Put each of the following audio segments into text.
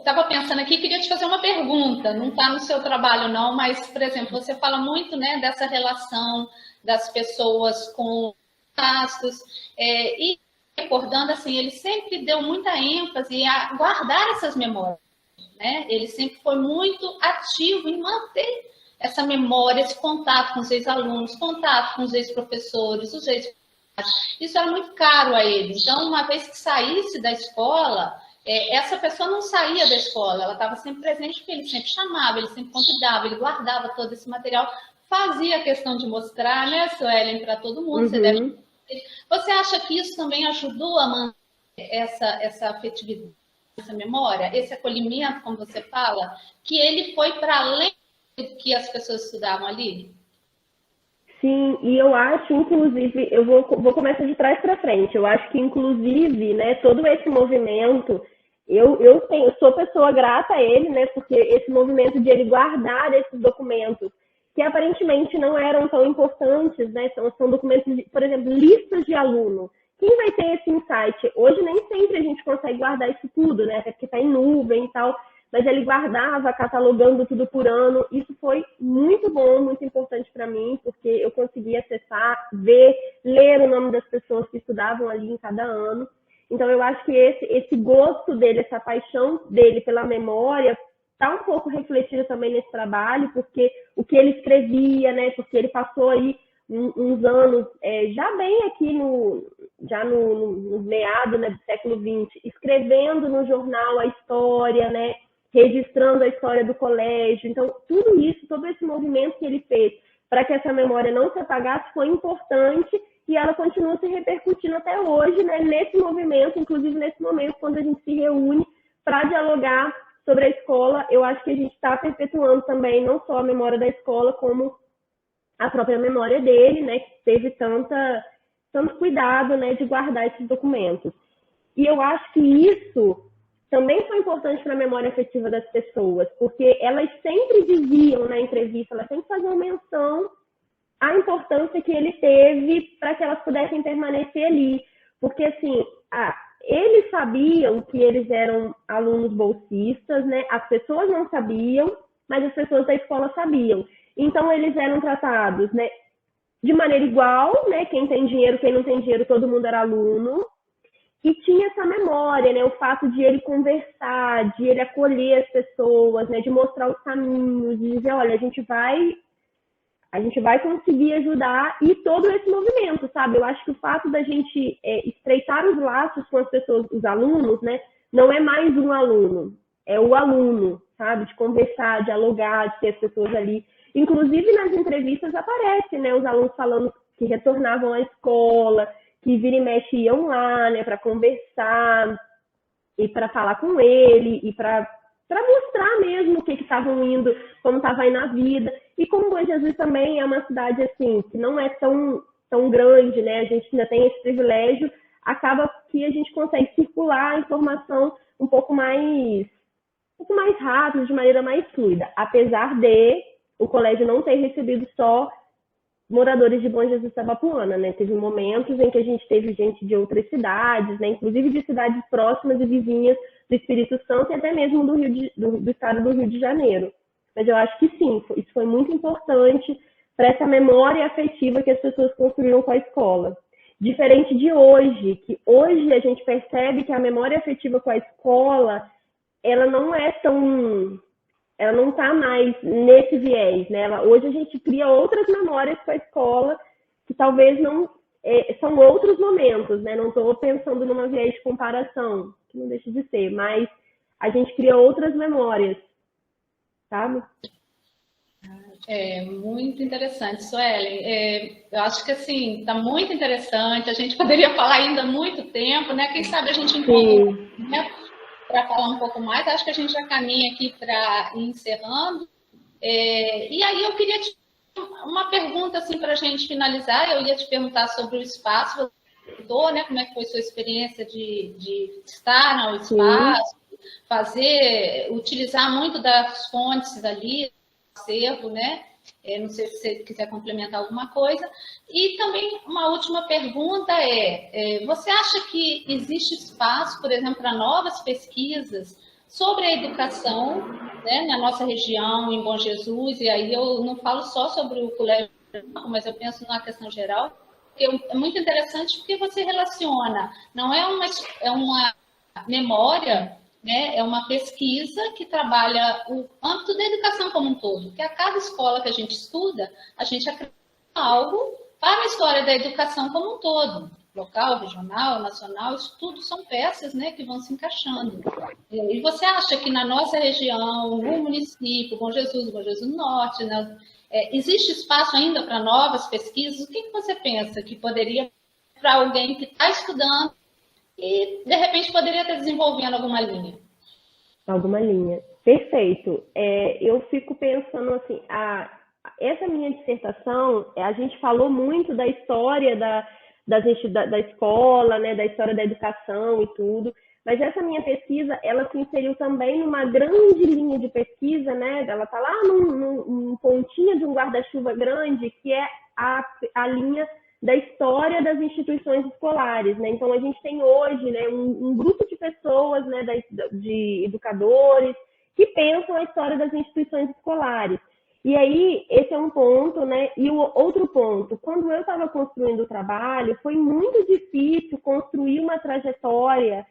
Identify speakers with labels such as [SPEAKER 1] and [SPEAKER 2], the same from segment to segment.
[SPEAKER 1] estava pensando aqui, queria te fazer uma pergunta. Não está no seu trabalho, não, mas, por exemplo, você fala muito, né, dessa relação das pessoas com gastos, e recordando, assim, ele sempre deu muita ênfase a guardar essas memórias, né? Ele sempre foi muito ativo em manter essa memória, esse contato com os ex-alunos, contato com os ex-professores, os ex-professores. Isso era muito caro a ele. Então, uma vez que saísse da escola, essa pessoa não saía da escola, ela estava sempre presente, porque ele sempre chamava, ele sempre convidava, ele guardava todo esse material, fazia questão de mostrar, né, Suelen, para todo mundo. Você acha que isso também ajudou a manter essa afetividade, essa memória, esse acolhimento, como você fala, que ele foi para além do que as pessoas estudavam ali?
[SPEAKER 2] Sim, e eu acho, inclusive, eu vou começar de trás para frente. Eu acho que, inclusive, né, todo esse movimento, eu sou pessoa grata a ele, né, porque esse movimento de ele guardar esses documentos, que aparentemente não eram tão importantes, né, são documentos, por exemplo, listas de aluno. Quem vai ter esse insight? Hoje nem sempre a gente consegue guardar isso tudo, né, até porque está em nuvem e tal, mas ele guardava, catalogando tudo por ano. Isso foi muito bom, muito importante para mim, porque eu consegui acessar, ver, ler o nome das pessoas que estudavam ali em cada ano. Então, eu acho que esse gosto dele, essa paixão dele pela memória, está um pouco refletido também nesse trabalho, porque o que ele escrevia, né, porque ele passou aí uns anos, já bem aqui no meado, né, do século XX, escrevendo no jornal a história, né, registrando a história do colégio. Então, tudo isso, todo esse movimento que ele fez para que essa memória não se apagasse foi importante e ela continua se repercutindo até hoje, né, nesse movimento, inclusive nesse momento, quando a gente se reúne para dialogar sobre a escola. Eu acho que a gente está perpetuando também não só a memória da escola, como a própria memória dele, né, que teve tanto cuidado, né, de guardar esses documentos. E eu acho que isso também foi importante para a memória afetiva das pessoas, porque elas sempre diziam na entrevista, elas sempre faziam menção à importância que ele teve para que elas pudessem permanecer ali. Porque, assim, eles sabiam que eles eram alunos bolsistas, né? As pessoas não sabiam, mas as pessoas da escola sabiam. Então, eles eram tratados, né, de maneira igual, né? Quem tem dinheiro, quem não tem dinheiro, todo mundo era aluno. E tinha essa memória, né? O fato de ele conversar, de ele acolher as pessoas, né? De mostrar os caminhos, de dizer, olha, a gente vai conseguir ajudar, e todo esse movimento, sabe? Eu acho que o fato da gente estreitar os laços com as pessoas, os alunos, né? Não é mais um aluno, é o aluno, sabe? De conversar, dialogar, de ter as pessoas ali. Inclusive, nas entrevistas aparece, né? Os alunos falando que retornavam à escola, que vira e mexe iam lá, né, para conversar e para falar com ele e para mostrar mesmo o que estavam indo, como estava indo a vida. E como Bom Jesus também é uma cidade assim que não é tão grande, né, a gente ainda tem esse privilégio, acaba que a gente consegue circular a informação um pouco mais rápido, de maneira mais fluida, apesar de o colégio não ter recebido só moradores de Bom Jesus Tabapuana, né? Teve momentos em que a gente teve gente de outras cidades, né? Inclusive de cidades próximas e vizinhas do Espírito Santo e até mesmo do estado do Rio de Janeiro. Mas eu acho que sim, isso foi muito importante para essa memória afetiva que as pessoas construíram com a escola. Diferente de hoje, que hoje a gente percebe que a memória afetiva com a escola, ela não está mais nesse viés, né? Hoje a gente cria outras memórias com a escola que talvez não são outros momentos, né? Não estou pensando numa viés de comparação, que não deixa de ser, mas a gente cria outras memórias, sabe?
[SPEAKER 1] Muito interessante, Suelen. Eu acho que assim, está muito interessante. A gente poderia falar ainda muito tempo, né? Quem sabe a gente encontra, né, para falar um pouco mais. Acho que a gente já caminha aqui para ir encerrando. E aí eu queria te uma pergunta assim para a gente finalizar. Eu ia te perguntar sobre o espaço. Você contou, né? Como é que foi a sua experiência de estar no espaço, utilizar muito das fontes ali, acervo, né? Não sei se você quiser complementar alguma coisa. E também uma última pergunta você acha que existe espaço, por exemplo, para novas pesquisas sobre a educação, né, na nossa região, em Bom Jesus, e aí eu não falo só sobre o colégio, mas eu penso na questão geral, que é muito interessante porque você relaciona, não é uma memória, né, é uma pesquisa que trabalha o âmbito da educação como um todo, que a cada escola que a gente estuda, a gente acrescenta algo para a história da educação como um todo, local, regional, nacional, isso tudo são peças, né, que vão se encaixando. E você acha que na nossa região, no município, Bom Jesus do Norte, né, existe espaço ainda para novas pesquisas? O que você pensa que poderia, para alguém que está estudando e, de repente, poderia estar desenvolvendo alguma linha?
[SPEAKER 2] Alguma linha. Perfeito. Eu fico pensando assim, essa minha dissertação, a gente falou muito da história da escola, né, da história da educação e tudo, mas essa minha pesquisa, ela se inseriu também numa grande linha de pesquisa, né, ela está lá num pontinho de um guarda-chuva grande, que é a linha da história das instituições escolares, né? Então a gente tem hoje, né, um grupo de pessoas, né, de educadores que pensam a história das instituições escolares. E aí, esse é um ponto, né? E o outro ponto, quando eu estava construindo o trabalho, foi muito difícil construir uma trajetória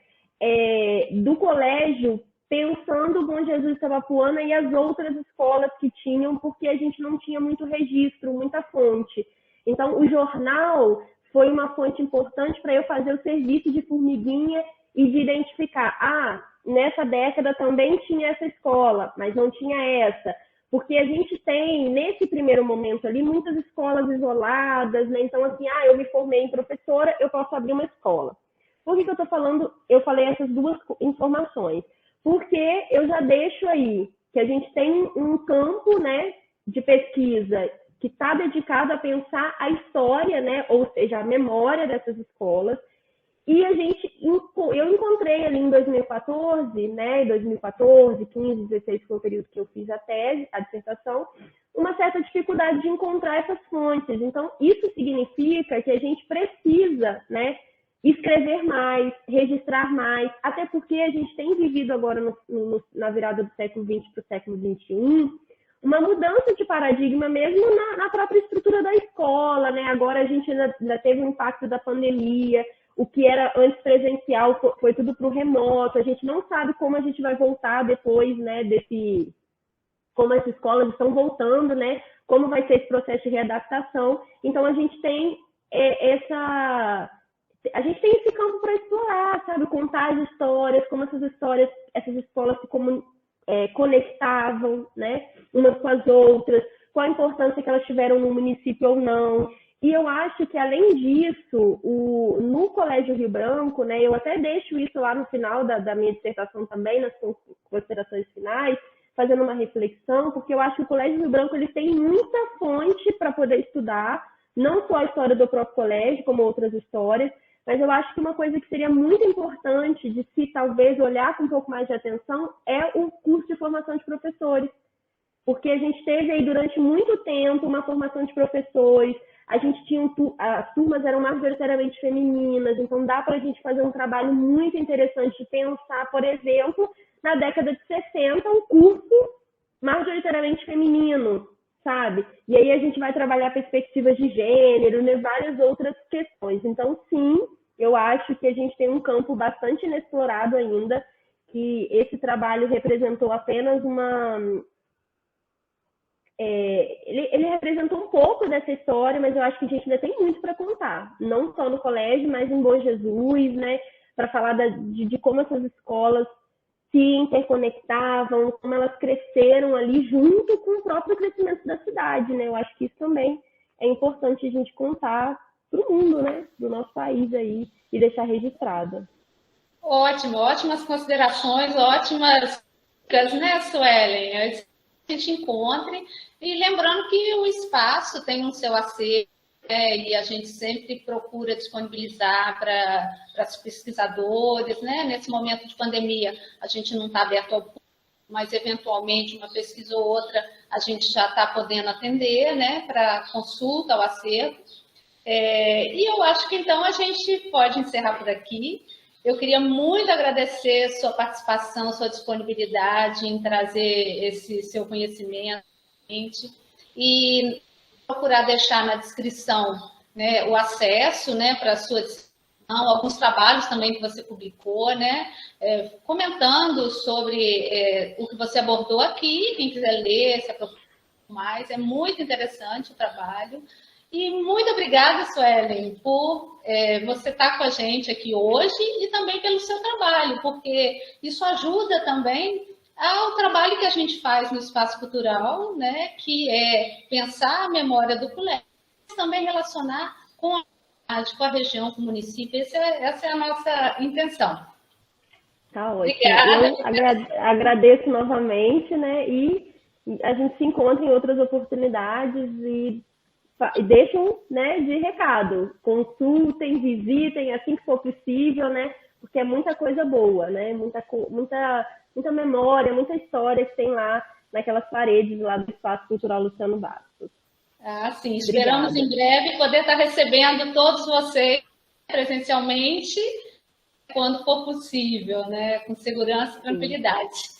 [SPEAKER 2] do colégio pensando o Bom Jesus Itabapoana e as outras escolas que tinham, porque a gente não tinha muito registro, muita fonte. Então, o jornal foi uma fonte importante para eu fazer o serviço de formiguinha e de identificar, nessa década também tinha essa escola, mas não tinha essa. Porque a gente tem, nesse primeiro momento ali, muitas escolas isoladas, né? Então, assim, eu me formei em professora, eu posso abrir uma escola. Por que eu estou falando, eu falei essas duas informações? Porque eu já deixo aí que a gente tem um campo, né, de pesquisa que está dedicado a pensar a história, né, ou seja, a memória dessas escolas. E eu encontrei ali em 2014, né, 2014, 15, 16, que foi o período que eu fiz a tese, a dissertação, uma certa dificuldade de encontrar essas fontes. Então, isso significa que a gente precisa, né, escrever mais, registrar mais, até porque a gente tem vivido agora na virada do século XX para o século XXI, uma mudança de paradigma mesmo na própria estrutura da escola, né? Agora a gente ainda teve o impacto da pandemia, o que era antes presencial foi tudo para o remoto, a gente não sabe como a gente vai voltar depois, né, como as escolas estão voltando, né, como vai ser esse processo de readaptação. Então a gente tem esse campo para explorar, sabe, contar as histórias, como essas escolas se conectavam, né, umas com as outras, qual a importância que elas tiveram no município ou não. E eu acho que, além disso, no Colégio Rio Branco, né, eu até deixo isso lá no final da minha dissertação também, nas considerações finais, fazendo uma reflexão, porque eu acho que o Colégio Rio Branco ele tem muita fonte para poder estudar, não só a história do próprio colégio, como outras histórias, mas eu acho que uma coisa que seria muito importante de se talvez olhar com um pouco mais de atenção é o curso de formação de professores, porque a gente teve aí durante muito tempo uma formação de professores, a gente tinha as turmas eram majoritariamente femininas, então dá para a gente fazer um trabalho muito interessante de pensar, por exemplo, na década de 60, um curso majoritariamente feminino, sabe? E aí a gente vai trabalhar perspectivas de gênero, né, várias outras questões. Então, sim, eu acho que a gente tem um campo bastante inexplorado ainda, que esse trabalho representou apenas ele representou um pouco dessa história, mas eu acho que a gente ainda tem muito para contar, não só no colégio, mas em Bom Jesus, né, para falar de como essas escolas se interconectavam, como elas cresceram ali junto com o próprio crescimento da cidade, né? Eu acho que isso também é importante a gente contar para o mundo, né, do nosso país aí e deixar registrado.
[SPEAKER 1] Ótimo, ótimas considerações, ótimas dicas, né, Suelen? A gente encontre. E lembrando que o espaço tem um seu acervo, né, e a gente sempre procura disponibilizar para os pesquisadores, né? Nesse momento de pandemia, a gente não está aberto ao público, mas eventualmente uma pesquisa ou outra a gente já está podendo atender, né, para consulta ao acervo. E eu acho que então a gente pode encerrar por aqui. Eu queria muito agradecer sua participação, sua disponibilidade em trazer esse seu conhecimento e procurar deixar na descrição, né, o acesso, né, para a sua descrição, alguns trabalhos também que você publicou, né, comentando sobre o que você abordou aqui. Quem quiser ler, se aprofundar mais, é muito interessante o trabalho. E muito obrigada, Suelen, por você estar com a gente aqui hoje e também pelo seu trabalho, porque isso ajuda também ao trabalho que a gente faz no Espaço Cultural, né, que é pensar a memória do colégio, mas também relacionar com a região, com o município. Essa é a nossa intenção.
[SPEAKER 2] Tá ótimo.
[SPEAKER 1] Obrigada.
[SPEAKER 2] Eu agradeço novamente, né, e a gente se encontra em outras oportunidades e deixam, né, de recado, consultem, visitem assim que for possível, né, porque é muita coisa boa, né, muita memória, muita história que tem lá naquelas paredes lá do Espaço Cultural Luciano Bastos.
[SPEAKER 1] Sim, esperamos em breve poder estar recebendo todos vocês presencialmente, quando for possível, né, com segurança e tranquilidade.